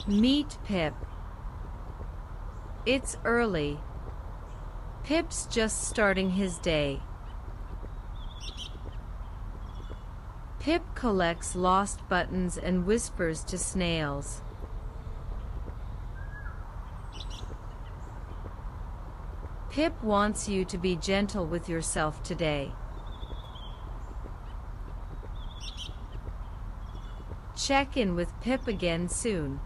Meet Pip. It's early. Pip's just starting his day. Pip collects lost buttons and whispers to snails. Pip wants you to be gentle with yourself today. Check in with Pip again soon.